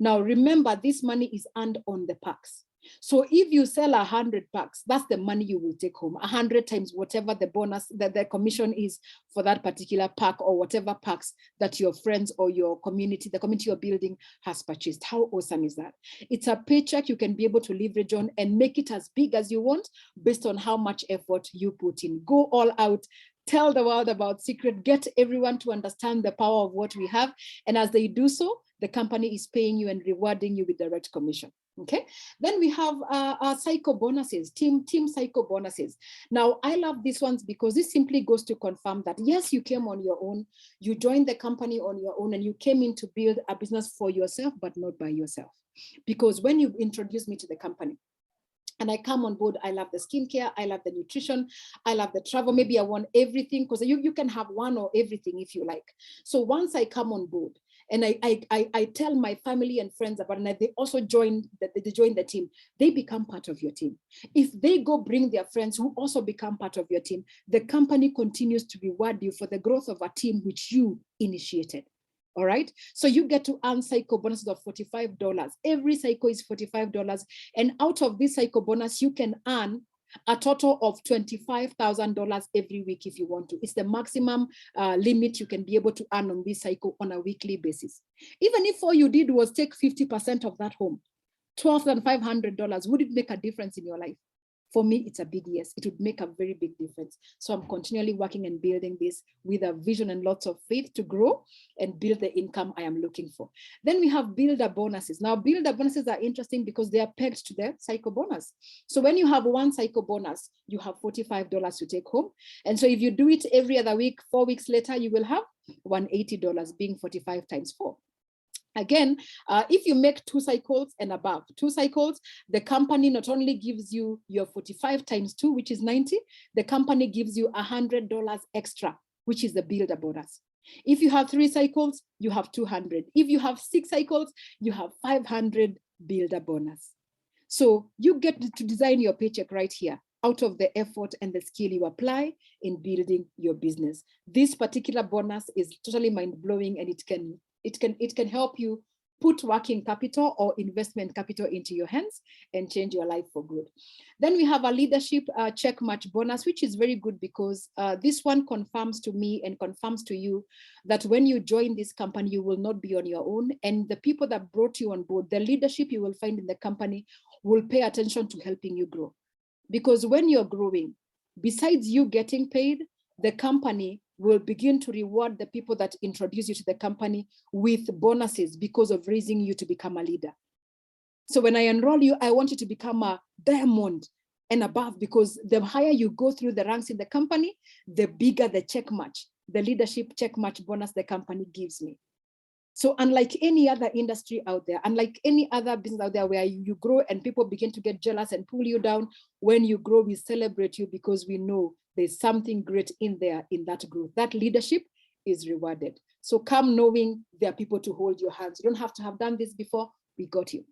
Now remember, this money is earned on the packs. So if you sell 100 packs, that's the money you will take home, 100 times whatever the bonus, the commission is for that particular pack, or whatever packs that your friends or your community, the community you're building, has purchased. How awesome is that? It's a paycheck you can be able to leverage on and make it as big as you want based on how much effort you put in. Go all out. Tell the world about Seacret, get everyone to understand the power of what we have. And as they do so, the company is paying you and rewarding you with direct commission. Okay, then we have our psycho bonuses, team psycho bonuses. Now, I love these ones because this simply goes to confirm that, yes, you came on your own, you joined the company on your own, and you came in to build a business for yourself, but not by yourself. Because when you introduced me to the company, and I come on board, I love the skincare, I love the nutrition, I love the travel. Maybe I want everything, because you can have one or everything if you like. So once I come on board, and I tell my family and friends about it, and they also join the team, they become part of your team. If they go bring their friends who also become part of your team, the company continues to reward you for the growth of a team which you initiated. All right, so you get to earn cycle bonuses of $45. Every cycle is $45, and out of this cycle bonus, you can earn a total of $25,000 every week if you want to. It's the maximum limit you can be able to earn on this cycle on a weekly basis. Even if all you did was take 50% of that home, $12,500, would it make a difference in your life? For me, it's a big yes. It would make a very big difference. So I'm continually working and building this with a vision and lots of faith to grow and build the income I am looking for. Then we have builder bonuses. Now, builder bonuses are interesting because they are pegged to the cycle bonus. So when you have one cycle bonus, you have $45 to take home. And so if you do it every other week, 4 weeks later, you will have $180, being 45 times 4. Again, if you make 2 cycles and above, 2 cycles, the company not only gives you your 45 times 2, which is 90, the company gives you $100 extra, which is the builder bonus. If you have 3 cycles, you have 200. If you have 6 cycles, you have 500 builder bonus. So you get to design your paycheck right here out of the effort and the skill you apply in building your business. This particular bonus is totally mind-blowing, and it can help you put working capital or investment capital into your hands and change your life for good. Then we have a leadership check match bonus, which is very good because this one confirms to me and confirms to you that when you join this company, you will not be on your own. And the people that brought you on board, the leadership you will find in the company will pay attention to helping you grow. Because when you're growing, besides you getting paid, the company will begin to reward the people that introduce you to the company with bonuses because of raising you to become a leader. So when I enroll you, I want you to become a diamond and above, because the higher you go through the ranks in the company, the bigger the check match, the leadership check match bonus the company gives me. So unlike any other industry out there, unlike any other business out there where you grow and people begin to get jealous and pull you down, when you grow, we celebrate you because we know there's something great in there in that growth. That leadership is rewarded. So come knowing there are people to hold your hands. You don't have to have done this before. We got you.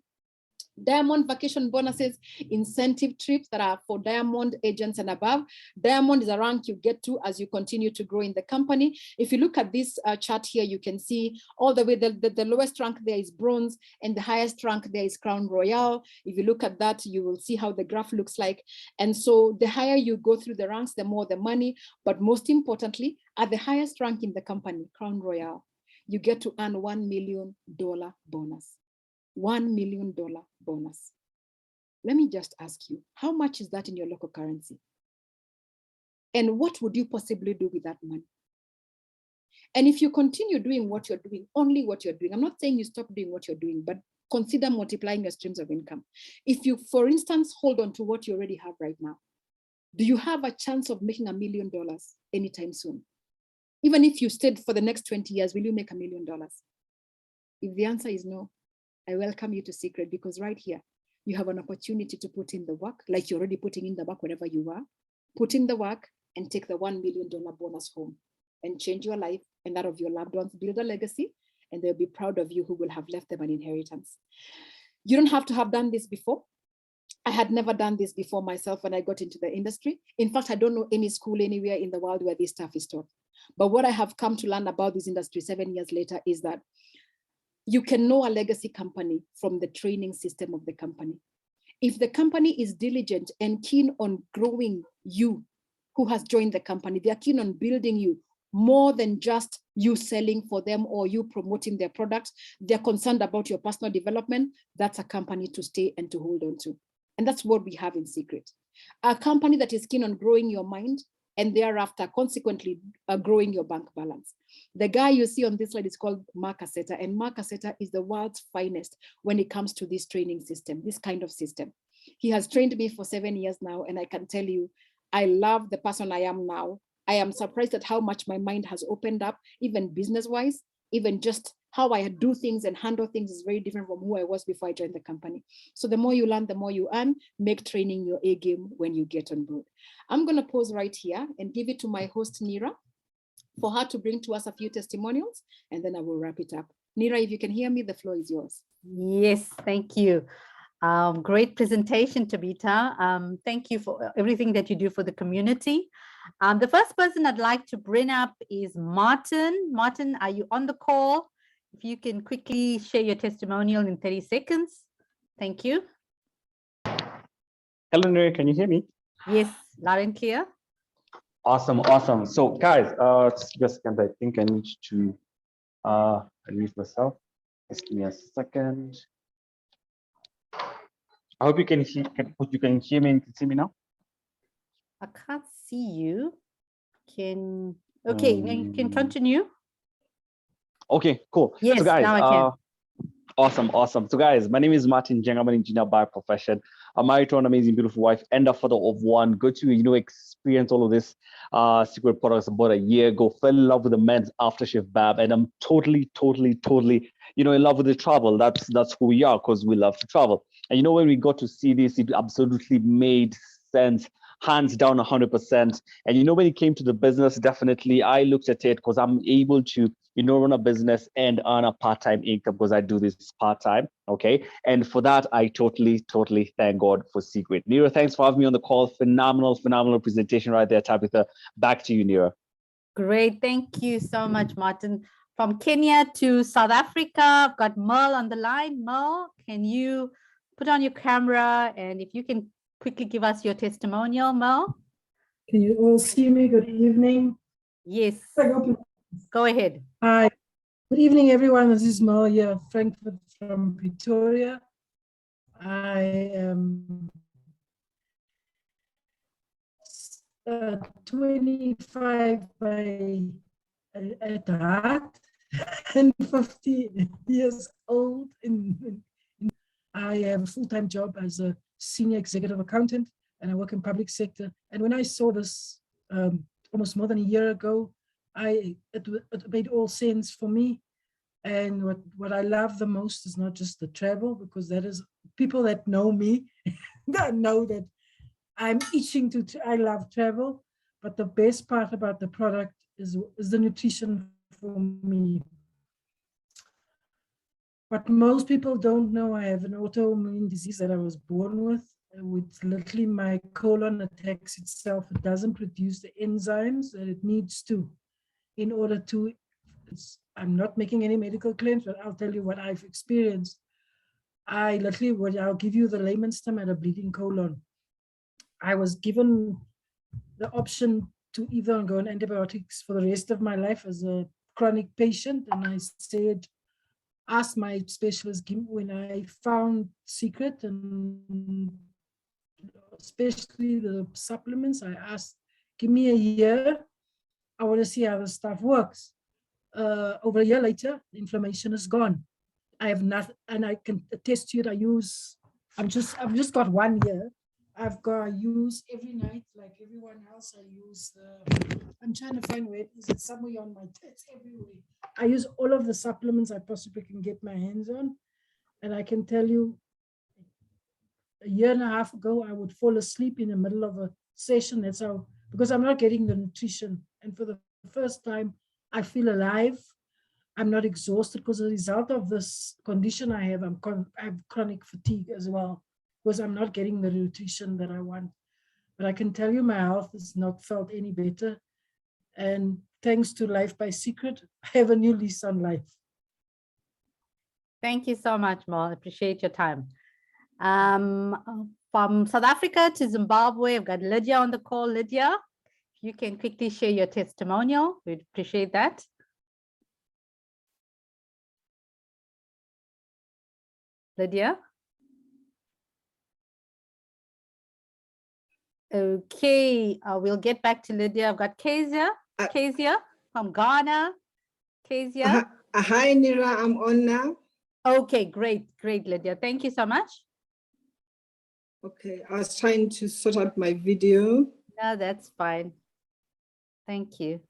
Diamond vacation bonuses, incentive trips that are for diamond agents and above. Diamond is a rank you get to as you continue to grow in the company. If you look at this chart here, you can see all the way, the lowest rank there is bronze and the highest rank there is crown royal. If you look at that, you will see how the graph looks like. And so the higher you go through the ranks, the more the money, but most importantly, at the highest rank in the company, crown royal, you get to earn $1 million bonus. $1 million bonus. Let me just ask you, how much is that in your local currency? And what would you possibly do with that money? And if you continue doing what you're doing, only what you're doing, I'm not saying you stop doing what you're doing, but consider multiplying your streams of income. If you, for instance, hold on to what you already have right now, do you have a chance of making $1 million anytime soon? Even if you stayed for the next 20 years, will you make $1 million? If the answer is no, I welcome you to Seacret, because right here, you have an opportunity to put in the work, like you're already putting in the work wherever you are. Put in the work and take the $1 million bonus home and change your life and that of your loved ones, build a legacy, and they'll be proud of you who will have left them an inheritance. You don't have to have done this before. I had never done this before myself when I got into the industry. In fact, I don't know any school anywhere in the world where this stuff is taught. But what I have come to learn about this industry 7 years later is that you can know a legacy company from the training system of the company. If the company is diligent and keen on growing you who has joined the company, they are keen on building you more than just you selling for them or you promoting their products. They're concerned about your personal development. That's a company to stay and to hold on to. And that's what we have in Seacret. A company that is keen on growing your mind, and thereafter, consequently, growing your bank balance. The guy you see on this slide is called Mark Aseta, and Mark Aseta is the world's finest when it comes to this training system, this kind of system. He has trained me for 7 years now, and I can tell you, I love the person I am now. I am surprised at how much my mind has opened up, even business-wise, even just how I do things and handle things is very different from who I was before I joined the company. So the more you learn, the more you earn. Make training your A game when you get on board. I'm going to pause right here and give it to my host, Nira, for her to bring to us a few testimonials, and then I will wrap it up. Nira, if you can hear me, the floor is yours. Yes, thank you. Great presentation, Tabitha. Thank you for everything that you do for the community. The first person I'd like to bring up is Martin. Martin, are you on the call? If you can quickly share your testimonial in 30 seconds. Thank you. Hello, Nuri, can you hear me? Yes, loud and clear. Awesome, awesome. So guys, just a second, I think I need to unmute myself. Just give me a second. I hope you can hear me and can see me now. I can't see you. Okay, now you can continue. Okay, cool. Yes, so guys, now I can. Awesome. So guys, my name is Martin Jeng. I'm an engineer by profession. I'm married to an amazing, beautiful wife and a father of one. Good to, experience all of this Seacret products about a year ago. Fell in love with the men's aftershave bab, and I'm totally, in love with the travel. That's who we are, because we love to travel. And when we got to see this, it absolutely made sense. Hands down 100%. And when it came to the business, definitely I looked at it because I'm able to run a business and earn a part-time income because I do this part-time. Okay, and for that I totally thank God for Seacret. Nira, thanks for having me on the call. Phenomenal presentation right there. Tabitha, back to you, Nira. Great, thank you so much, Martin. From Kenya to South Africa, I've got Merle on the line. Merle, can you put on your camera, and if you can quickly give us your testimonial, Mel? Can you all see me? Good evening. Yes. Go ahead. Hi. Good evening, everyone. This is Mel here, Frankfurt from Pretoria. I am 25 at heart and 50 years old. I have a full-time job as a senior executive accountant, and I work in public sector. And when I saw this almost more than a year ago, it made all sense for me. And what I love the most is not just the travel, because that is people that know me that know that I'm itching to. I love travel, but the best part about the product is the nutrition for me. What most people don't know, I have an autoimmune disease that I was born with, which literally my colon attacks itself. It doesn't produce the enzymes that it needs to in order to, I'm not making any medical claims, but I'll tell you what I've experienced. I'll give you the layman's term, at a bleeding colon. I was given the option to either go on antibiotics for the rest of my life as a chronic patient, and I said, asked my specialist when I found Seacret, and especially the supplements, I asked, give me a year. I want to see how the stuff works. Over a year later, the inflammation is gone. I have nothing, and I can attest to it. I've just got 1 year. I use every night, like everyone else. I use I'm trying to find where it is. It's somewhere on my, it's everywhere. I use all of the supplements I possibly can get my hands on. And I can tell you, a year and a half ago, I would fall asleep in the middle of a session. That's how, because I'm not getting the nutrition. And for the first time, I feel alive. I'm not exhausted, because as a result of this condition I have, I have chronic fatigue as well, because I'm not getting the nutrition that I want. But I can tell you my health has not felt any better. And thanks to Life by Seacret, I have a new lease on life. Thank you so much, Mo. I appreciate your time. From South Africa to Zimbabwe, I've got Lydia on the call. Lydia, if you can quickly share your testimonial, we'd appreciate that. Lydia? Okay, we'll get back to Lydia. I've got Kezia from Ghana. Kezia. Hi, Nira, I'm on now. Okay, great, Lydia. Thank you so much. Okay, I was trying to sort out my video. No, that's fine. Thank you.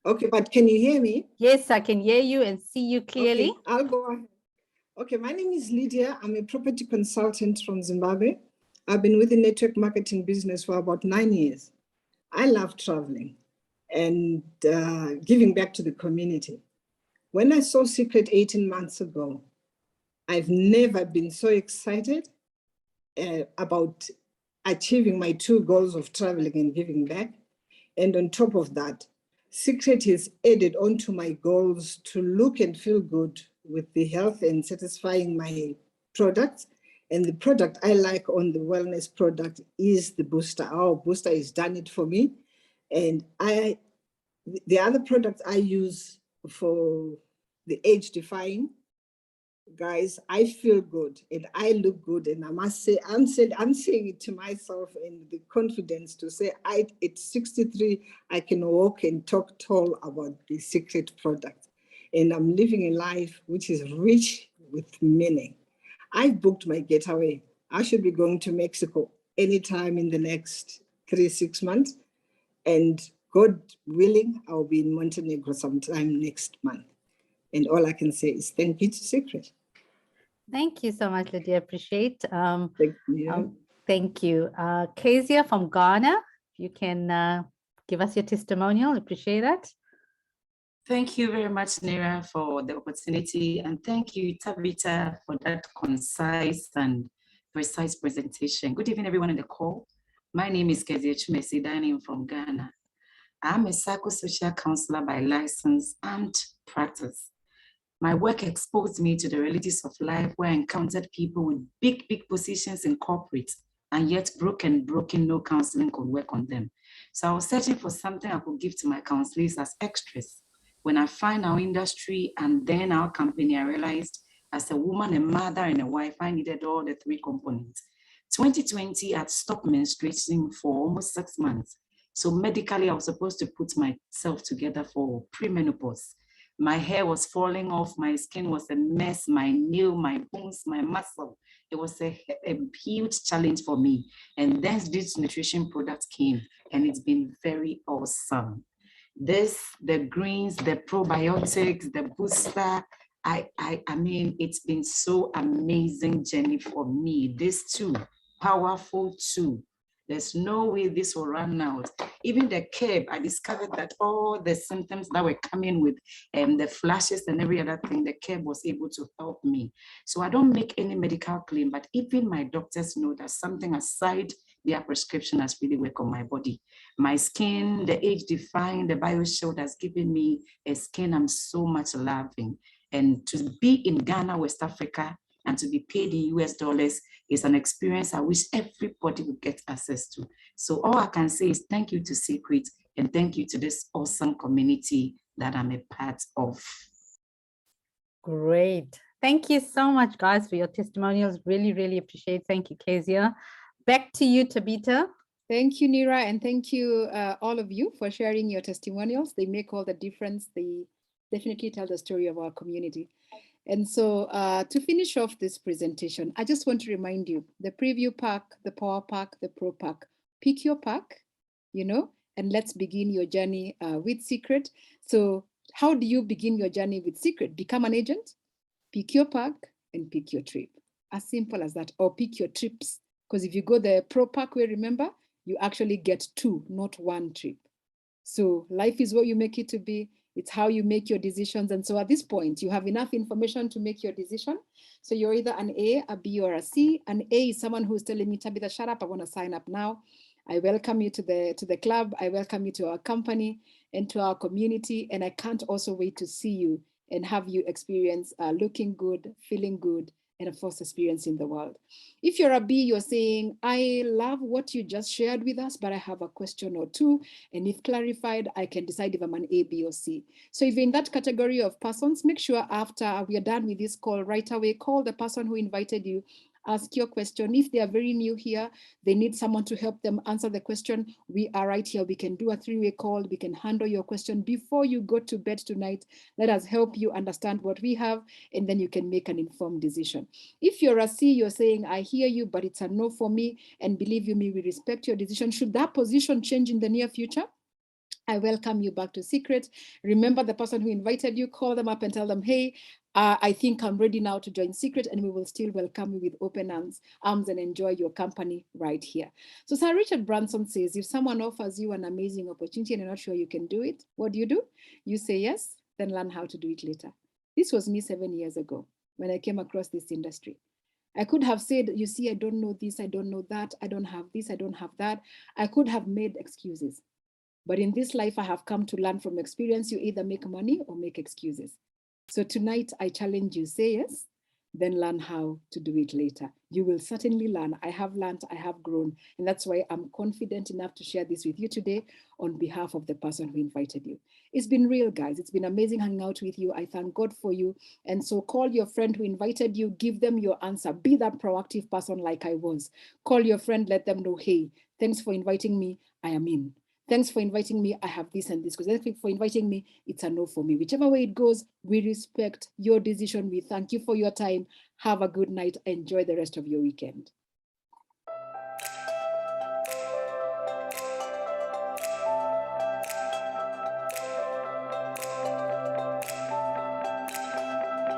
Okay, but can you hear me? Yes, I can hear you and see you clearly. Okay, I'll go ahead. Okay, my name is Lydia. I'm a property consultant from Zimbabwe. I've been with the network marketing business for about 9 years. I love traveling and giving back to the community. When I saw Seacret 18 months ago, I've never been so excited about achieving my 2 goals of traveling and giving back. And on top of that, Seacret is added onto my goals to look and feel good with the health and satisfying my products. And the product I like on the wellness product is the booster. Our booster has done it for me. And the other products I use for the age defying, guys, I feel good and I look good. And I must say, I'm saying it to myself and the confidence to say, at 63, I can walk and talk tall about the Seacret product. And I'm living a life which is rich with meaning. I've booked my getaway. I should be going to Mexico anytime in the next 3-6 months. And God willing, I'll be in Montenegro sometime next month. And all I can say is thank you to Seacret. Thank you so much, Lydia. Appreciate. Thank you. Thank you. Kezia from Ghana, if you can give us your testimonial, appreciate that. Thank you very much, Nira, for the opportunity. And thank you, Tabitha, for that concise and precise presentation. Good evening, everyone on the call. My name is Kezia Chumesi, dining from Ghana. I'm a psychosocial counselor by license and practice. My work exposed me to the realities of life where I encountered people with big positions in corporate, and yet broken, no counseling could work on them. So I was searching for something I could give to my counselors as extras. When I find our industry and then our company, I realized as a woman, a mother, and a wife, I needed all the 3 components. 2020, I'd stopped menstruating for almost 6 months. So medically, I was supposed to put myself together for premenopause. My hair was falling off, my skin was a mess, my nail, my bones, my muscle. It was a huge challenge for me. And then this nutrition product came, and it's been very awesome. The greens, the probiotics, the booster, I mean, it's been so amazing journey for me. This too, powerful too. There's no way this will run out. Even the curb, I discovered that all the symptoms that were coming with the flashes and every other thing, the curb was able to help me. So I don't make any medical claim, but even my doctors know that something aside their prescription has really worked on my body. My skin, the age defying, the BioShield has given me a skin I'm so much loving. And to be in Ghana, West Africa, and to be paid in US dollars is an experience I wish everybody would get access to. So all I can say is thank you to Seacret and thank you to this awesome community that I'm a part of. Great. Thank you so much, guys, for your testimonials. Really appreciate. Thank you, Kezia. Back to you, Tabitha. Thank you, Nira, and thank you all of you for sharing your testimonials. They make all the difference. They definitely tell the story of our community. And so to finish off this presentation, I just want to remind you, the preview pack, the power pack, the pro pack, pick your pack, and let's begin your journey with Seacret. So how do you begin your journey with Seacret? Become an agent, pick your pack, and pick your trip. As simple as that, or pick your trips. Because if you go the pro pack way, remember, you actually get 2, not 1 trip. So life is what you make it to be. It's how you make your decisions. And so at this point, you have enough information to make your decision. So you're either an A, a B, or a C. An A is someone who's telling me, Tabitha, shut up, I want to sign up now. I welcome you to the club. I welcome you to our company and to our community. And I can't also wait to see you and have you experience looking good, feeling good, and of course, experiencing the world. If you're a B, you're saying, I love what you just shared with us, but I have a question or 2. And if clarified, I can decide if I'm an A, B, or C. So if you're in that category of persons, make sure after we are done with this call right away, call the person who invited you ask your question. If they are very new here, they need someone to help them answer the question, we are right here. We can do a three-way call. We can handle your question before you go to bed tonight. Let us help you understand what we have, and then you can make an informed decision. If you're a C, you're saying, I hear you, but it's a no for me, and believe you me, we respect your decision. Should that position change in the near future, I welcome you back to Seacret. Remember the person who invited you, call them up and tell them, hey, I think I'm ready now to join Seacret, and we will still welcome you with open arms and enjoy your company right here. So Sir Richard Branson says, if someone offers you an amazing opportunity and you're not sure you can do it, what do? You say yes, then learn how to do it later. This was me 7 years ago when I came across this industry. I could have said, you see, I don't know this, I don't know that, I don't have this, I don't have that. I could have made excuses. But in this life, I have come to learn from experience. You either make money or make excuses. So tonight, I challenge you, say yes, then learn how to do it later. You will certainly learn. I have learned, I have grown. And that's why I'm confident enough to share this with you today on behalf of the person who invited you. It's been real, guys. It's been amazing hanging out with you. I thank God for you. And so call your friend who invited you, give them your answer. Be that proactive person like I was. Call your friend, let them know, hey, thanks for inviting me, I am in. Thanks for inviting me, I have this and this. Because thanks for inviting me, it's a no for me. Whichever way it goes, we respect your decision. We thank you for your time. Have a good night. Enjoy the rest of your weekend.